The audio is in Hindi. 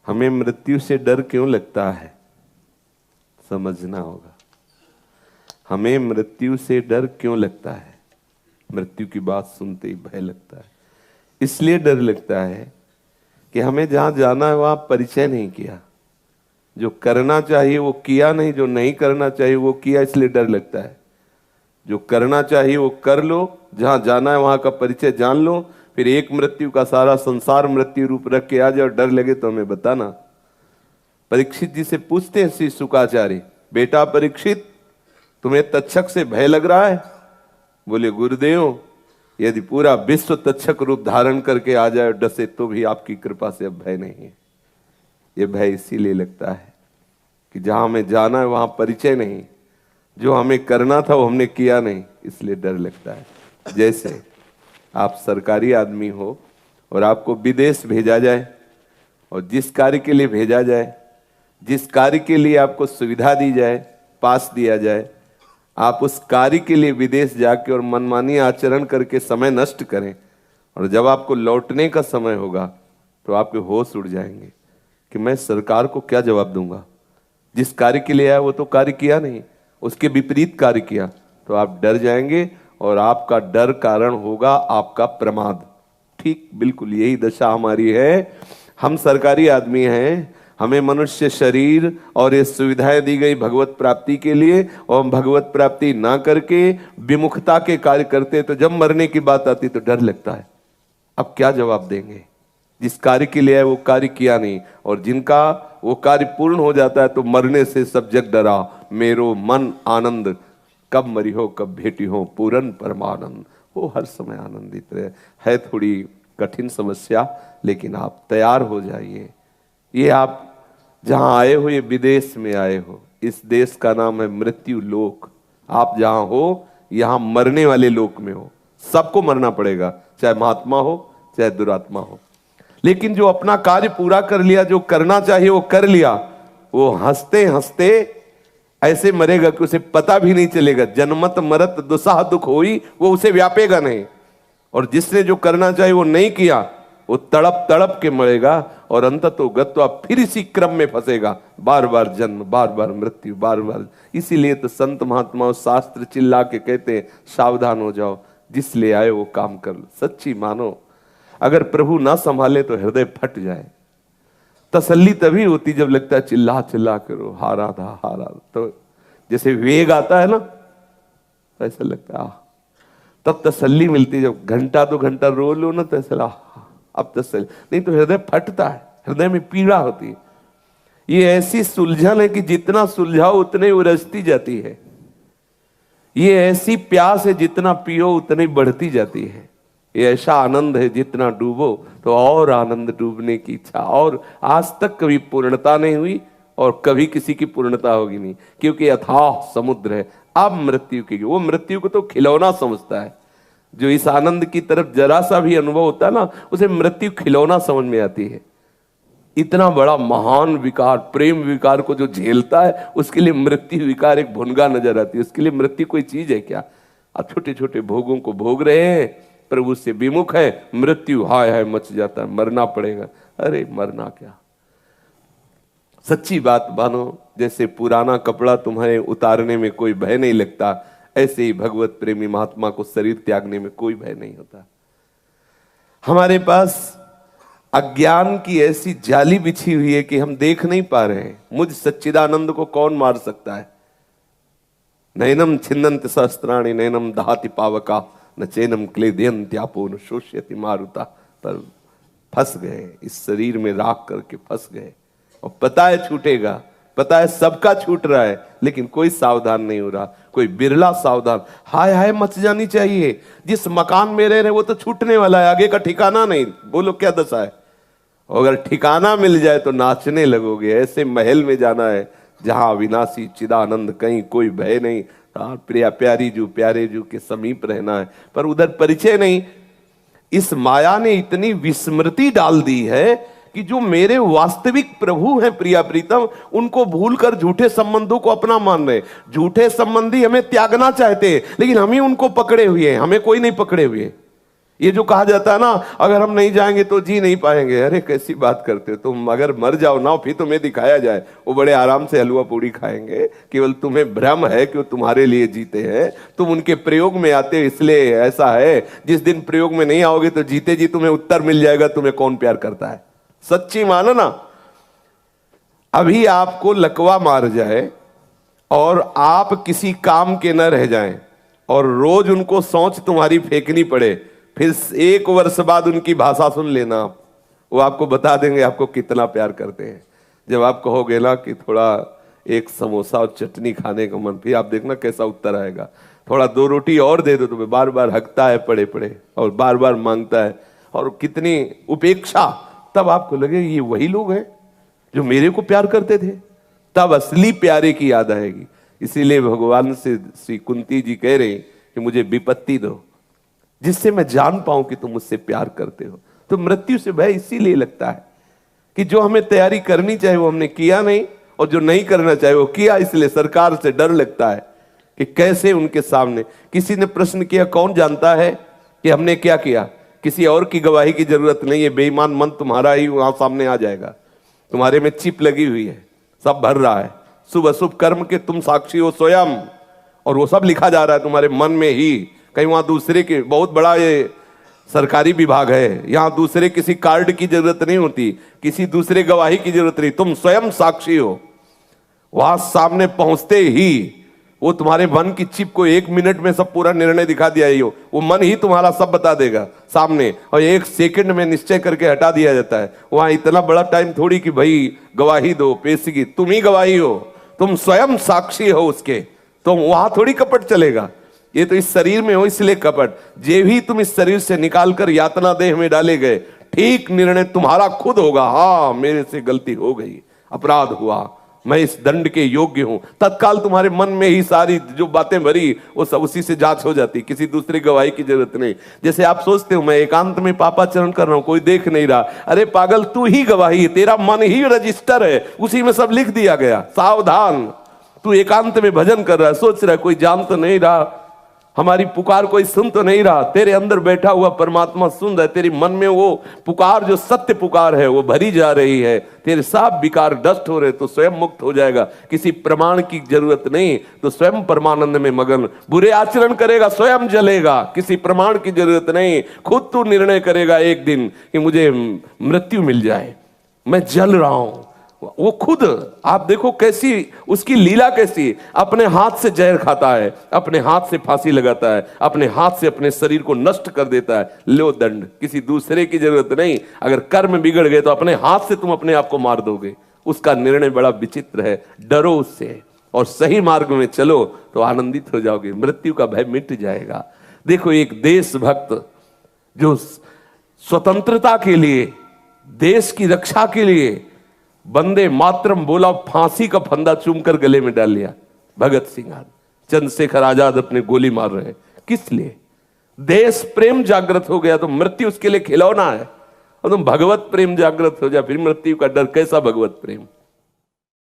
हमें मृत्यु से डर क्यों लगता है, समझना होगा। हमें मृत्यु से डर क्यों लगता है? मृत्यु की बात सुनते ही भय लगता है। इसलिए डर लगता है कि हमें जहां जाना है वहां परिचय नहीं किया, जो करना चाहिए वो किया नहीं, जो नहीं करना चाहिए वो किया, इसलिए डर लगता है। जो करना चाहिए वो कर लो, जहां जाना है वहां का परिचय जान लो, फिर एक मृत्यु का सारा संसार मृत्यु रूप रख के आ जाए और डर लगे तो हमें बताना। परीक्षित जी से पूछते हैं श्री शुकाचार्य, बेटा परीक्षित तुम्हें तक्षक से भय लग रहा है? बोले गुरुदेव यदि पूरा विश्व तक्षक रूप धारण करके आ जाए और डसे तो भी आपकी कृपा से अब भय नहीं है। ये भय इसीलिए लगता है कि जहां हमें जाना है वहां परिचय नहीं, जो हमें करना था वो हमने किया नहीं, इसलिए डर लगता है। जैसे आप सरकारी आदमी हो और आपको विदेश भेजा जाए, और जिस कार्य के लिए भेजा जाए, जिस कार्य के लिए आपको सुविधा दी जाए, पास दिया जाए, आप उस कार्य के लिए विदेश जाके और मनमानी आचरण करके समय नष्ट करें, और जब आपको लौटने का समय होगा तो आपके होश उड़ जाएंगे कि मैं सरकार को क्या जवाब दूंगा। जिस कार्य के लिए आया वो तो कार्य किया नहीं, उसके विपरीत कार्य किया, तो आप डर जाएंगे और आपका डर कारण होगा आपका प्रमाद। ठीक बिल्कुल यही दशा हमारी है। हम सरकारी आदमी हैं, हमें मनुष्य शरीर और ये सुविधाएं दी गई भगवत प्राप्ति के लिए, और हम भगवत प्राप्ति ना करके विमुखता के कार्य करते, तो जब मरने की बात आती तो डर लगता है अब क्या जवाब देंगे। जिस कार्य के लिए है वो कार्य किया नहीं, और जिनका वो कार्य पूर्ण हो जाता है तो मरने से सब जग डरा, मेरो मन आनंद कब मरी हो कब भेटी हो पूरन परमानंद। वो हर समय आनंदित रहे। है थोड़ी कठिन समस्या, लेकिन आप तैयार हो जाइए। ये आप जहां आए हो, ये विदेश में आए हो, इस देश का नाम है मृत्यु लोक। आप जहां हो यहां मरने वाले लोक में हो। सबको मरना पड़ेगा, चाहे महात्मा हो चाहे दुरात्मा हो। लेकिन जो अपना कार्य पूरा कर लिया, जो करना चाहिए वो कर लिया, वो हंसते हंसते ऐसे मरेगा कि उसे पता भी नहीं चलेगा। जन्मत मरत दुसाह दुख होई, वो उसे व्यापेगा नहीं। और जिसने जो करना चाहिए वो नहीं किया, वो तड़प तड़प के मरेगा, और अंततो गत्वा फिर इसी क्रम में फंसेगा। बार बार जन्म, बार बार मृत्यु, बार बार। इसीलिए तो संत महात्मा और शास्त्र चिल्ला के कहते हैं सावधान हो जाओ, जिस ले आए वो काम कर लो। सच्ची मानो, अगर प्रभु ना संभाले तो हृदय फट जाए। तसल्ली तभी होती जब लगता है चिल्ला चिल्ला करो, हारा था हारा। तो जैसे वेग आता है ना, ऐसा लगता है तब तसल्ली मिलती। जब घंटा दो घंटा रो लो ना तो ऐसा अब तसल्ली, नहीं तो हृदय फटता है, हृदय में पीड़ा होती है। ये ऐसी सुलझन है कि जितना सुलझाओ उतने उलझती जाती है। ये ऐसी प्यास है जितना पियो उतनी बढ़ती जाती है। ये ऐसा आनंद है जितना डूबो तो और आनंद डूबने की इच्छा। और आज तक कभी पूर्णता नहीं हुई और कभी किसी की पूर्णता होगी नहीं, क्योंकि अथाह समुद्र है। अब मृत्यु की, वो मृत्यु को तो खिलौना समझता है। जो इस आनंद की तरफ जरा सा भी अनुभव होता है ना, उसे मृत्यु खिलौना समझ में आती है। इतना बड़ा महान विकार, प्रेम विकार को जो झेलता है, उसके लिए मृत्यु विकार एक भुनगा नजर आती है। उसके लिए मृत्यु कोई चीज है क्या? आप छोटे छोटे भोगों को भोग रहे हैं, प्रभु से विमुख है, मृत्यु हाय हाय मच जाता है, मरना पड़ेगा। अरे मरना क्या, सच्ची बात मानो। जैसे पुराना कपड़ा तुम्हें उतारने में कोई भय नहीं लगता, ऐसे ही भगवत प्रेमी महात्मा को शरीर त्यागने में कोई भय नहीं होता। हमारे पास अज्ञान की ऐसी जाली बिछी हुई है कि हम देख नहीं पा रहे हैं। मुझ सच्चिदानंद को कौन मार सकता है? नैनम छिन्नन्ति सहस्त्राणि नैनम दहाति पावका न चैनम क्लेदयन्त्यापो न शोष्यति मारुता। पर फंस गए, इस शरीर में राख करके फंस गए। और पता है छूटेगा, पता है सबका छूट रहा है, लेकिन कोई सावधान नहीं हो रहा। कोई बिरला सावधान। हाय हाय मच जानी चाहिए। जिस मकान में रह रहे वो तो छूटने वाला है, आगे का ठिकाना नहीं। बोलो क्या दशा है? अगर ठिकाना मिल जाए तो नाचने लगोगे। ऐसे महल में जाना है जहां अविनाशी चिदानंद, कहीं कोई भय नहीं। प्रिया प्यारी जू प्यारे जू के समीप रहना है, पर उधर परिचय नहीं। इस माया ने इतनी विस्मृति डाल दी है कि जो मेरे वास्तविक प्रभु हैं प्रिया प्रीतम, उनको भूलकर झूठे संबंधों को अपना मान रहे। झूठे संबंधी हमें त्यागना चाहते हैं, लेकिन हम ही उनको पकड़े हुए हैं, हमें कोई नहीं पकड़े हुए। ये जो कहा जाता है ना, अगर हम नहीं जाएंगे तो जी नहीं पाएंगे, अरे कैसी बात करते हो तुम। अगर मर जाओ ना, फिर तुम्हें दिखाया जाए, वो बड़े आराम से हलवा पूड़ी खाएंगे। केवल तुम्हें भ्रम है कि वो तुम्हारे लिए जीते हैं, तुम उनके प्रयोग में आते हो इसलिए ऐसा है। जिस दिन प्रयोग में नहीं आओगे तो जीते जी तुम्हें उत्तर मिल जाएगा तुम्हें कौन प्यार करता है। सच्ची मानो ना, अभी आपको लकवा मार जाए और आप किसी काम के न रह जाएं और रोज उनको सोच तुम्हारी फेंकनी पड़े, फिर 1 वर्ष बाद उनकी भाषा सुन लेना, वो आपको बता देंगे आपको कितना प्यार करते हैं। जब आप कहोगे ना कि थोड़ा एक समोसा और चटनी खाने का मन, फिर आप देखना कैसा उत्तर आएगा। थोड़ा 2 रोटी और दे दो, तो बार बार हकता है पड़े पड़े और बार बार मांगता है, और कितनी उपेक्षा। तब आपको लगे ये वही लोग हैं जो मेरे को प्यार करते थे। तब असली प्यारे की याद आएगी। इसीलिए भगवान से श्री कुंती जी कह रहे कि मुझे विपत्ति दो जिससे मैं जान पाऊं कि तुम मुझसे प्यार करते हो। तो मृत्यु से भय इसीलिए लगता है कि जो हमें तैयारी करनी चाहिए वो हमने किया नहीं, और जो नहीं करना चाहिए वो किया। इसलिए सरकार से डर लगता है कि कैसे उनके सामने। किसी ने प्रश्न किया, कौन जानता है कि हमने क्या किया? किसी और की गवाही की जरूरत नहीं है, बेईमान मन तुम्हारा ही वहां सामने आ जाएगा। तुम्हारे में चिप लगी हुई है, सब भर रहा है, शुभ अशुभ कर्म के तुम साक्षी हो स्वयं, और वो सब लिखा जा रहा है तुम्हारे मन में ही। कहीं वहां दूसरे के, बहुत बड़ा ये सरकारी विभाग है, यहां दूसरे किसी कार्ड की जरूरत नहीं होती, किसी दूसरे गवाही की जरूरत नहीं, तुम स्वयं साक्षी हो। वहां सामने पहुंचते ही वो तुम्हारे मन की चिप को 1 मिनट में सब पूरा निर्णय दिखा दिया ही हो, वो मन ही तुम्हारा सब बता देगा सामने, और 1 सेकंड में निश्चय करके हटा दिया जाता है। वहां इतना बड़ा टाइम थोड़ी कि भाई गवाही दो, पेशगी, तुम ही गवाही हो, तुम स्वयं साक्षी हो उसके, तो वहां थोड़ी कपट चलेगा। ये तो इस शरीर में हो इसलिए कपट। जे भी तुम इस शरीर से निकालकर यातना देह में डाले गए, ठीक निर्णय तुम्हारा खुद होगा। हाँ, मेरे से गलती हो गई, अपराध हुआ, मैं इस दंड के योग्य हूं। तत्काल तुम्हारे मन में ही सारी जो बातें भरी वो सब उसी से जांच हो जाती, किसी दूसरी गवाही की जरूरत नहीं। जैसे आप सोचते हो मैं एकांत में पापाचरण कर रहा हूं, कोई देख नहीं रहा, अरे पागल, तू ही गवाही है, तेरा मन ही रजिस्टर है, उसी में सब लिख दिया गया। सावधान, तू एकांत में भजन कर रहा है, सोच रहा है कोई जान तो नहीं रहा, हमारी पुकार कोई सुन तो नहीं रहा। तेरे अंदर बैठा हुआ परमात्मा सुन रहा है, तेरी मन में वो पुकार जो सत्य पुकार है वो भरी जा रही है, तेरे सब विकार डस्ट हो रहे, तो स्वयं मुक्त हो जाएगा। किसी प्रमाण की जरूरत नहीं, तो स्वयं परमानंद में मगन। बुरे आचरण करेगा स्वयं जलेगा, किसी प्रमाण की जरूरत नहीं। खुद तू निर्णय करेगा एक दिन कि मुझे मृत्यु मिल जाए, मैं जल रहा हूं। वो खुद, आप देखो कैसी उसकी लीला, कैसी अपने हाथ से जहर खाता है, अपने हाथ से फांसी लगाता है, अपने हाथ से अपने शरीर को नष्ट कर देता है। लो दंड, किसी दूसरे की जरूरत नहीं। अगर कर्म बिगड़ गए तो अपने हाथ से तुम अपने आप को मार दोगे। उसका निर्णय बड़ा विचित्र है। डरो उससे और सही मार्ग में चलो तो आनंदित हो जाओगे, मृत्यु का भय मिट जाएगा। देखो, एक देशभक्त जो स्वतंत्रता के लिए, देश की रक्षा के लिए वंदे मातरम बोला, फांसी का फंदा चूमकर गले में डाल लिया। भगत सिंह, चंद्रशेखर आजाद अपने गोली मार रहे, किस लिए? देश प्रेम जागृत हो गया तो मृत्यु उसके लिए खिलौना है। और तुम भगवत प्रेम जागृत हो जाए, फिर मृत्यु का डर कैसा भगवत प्रेम?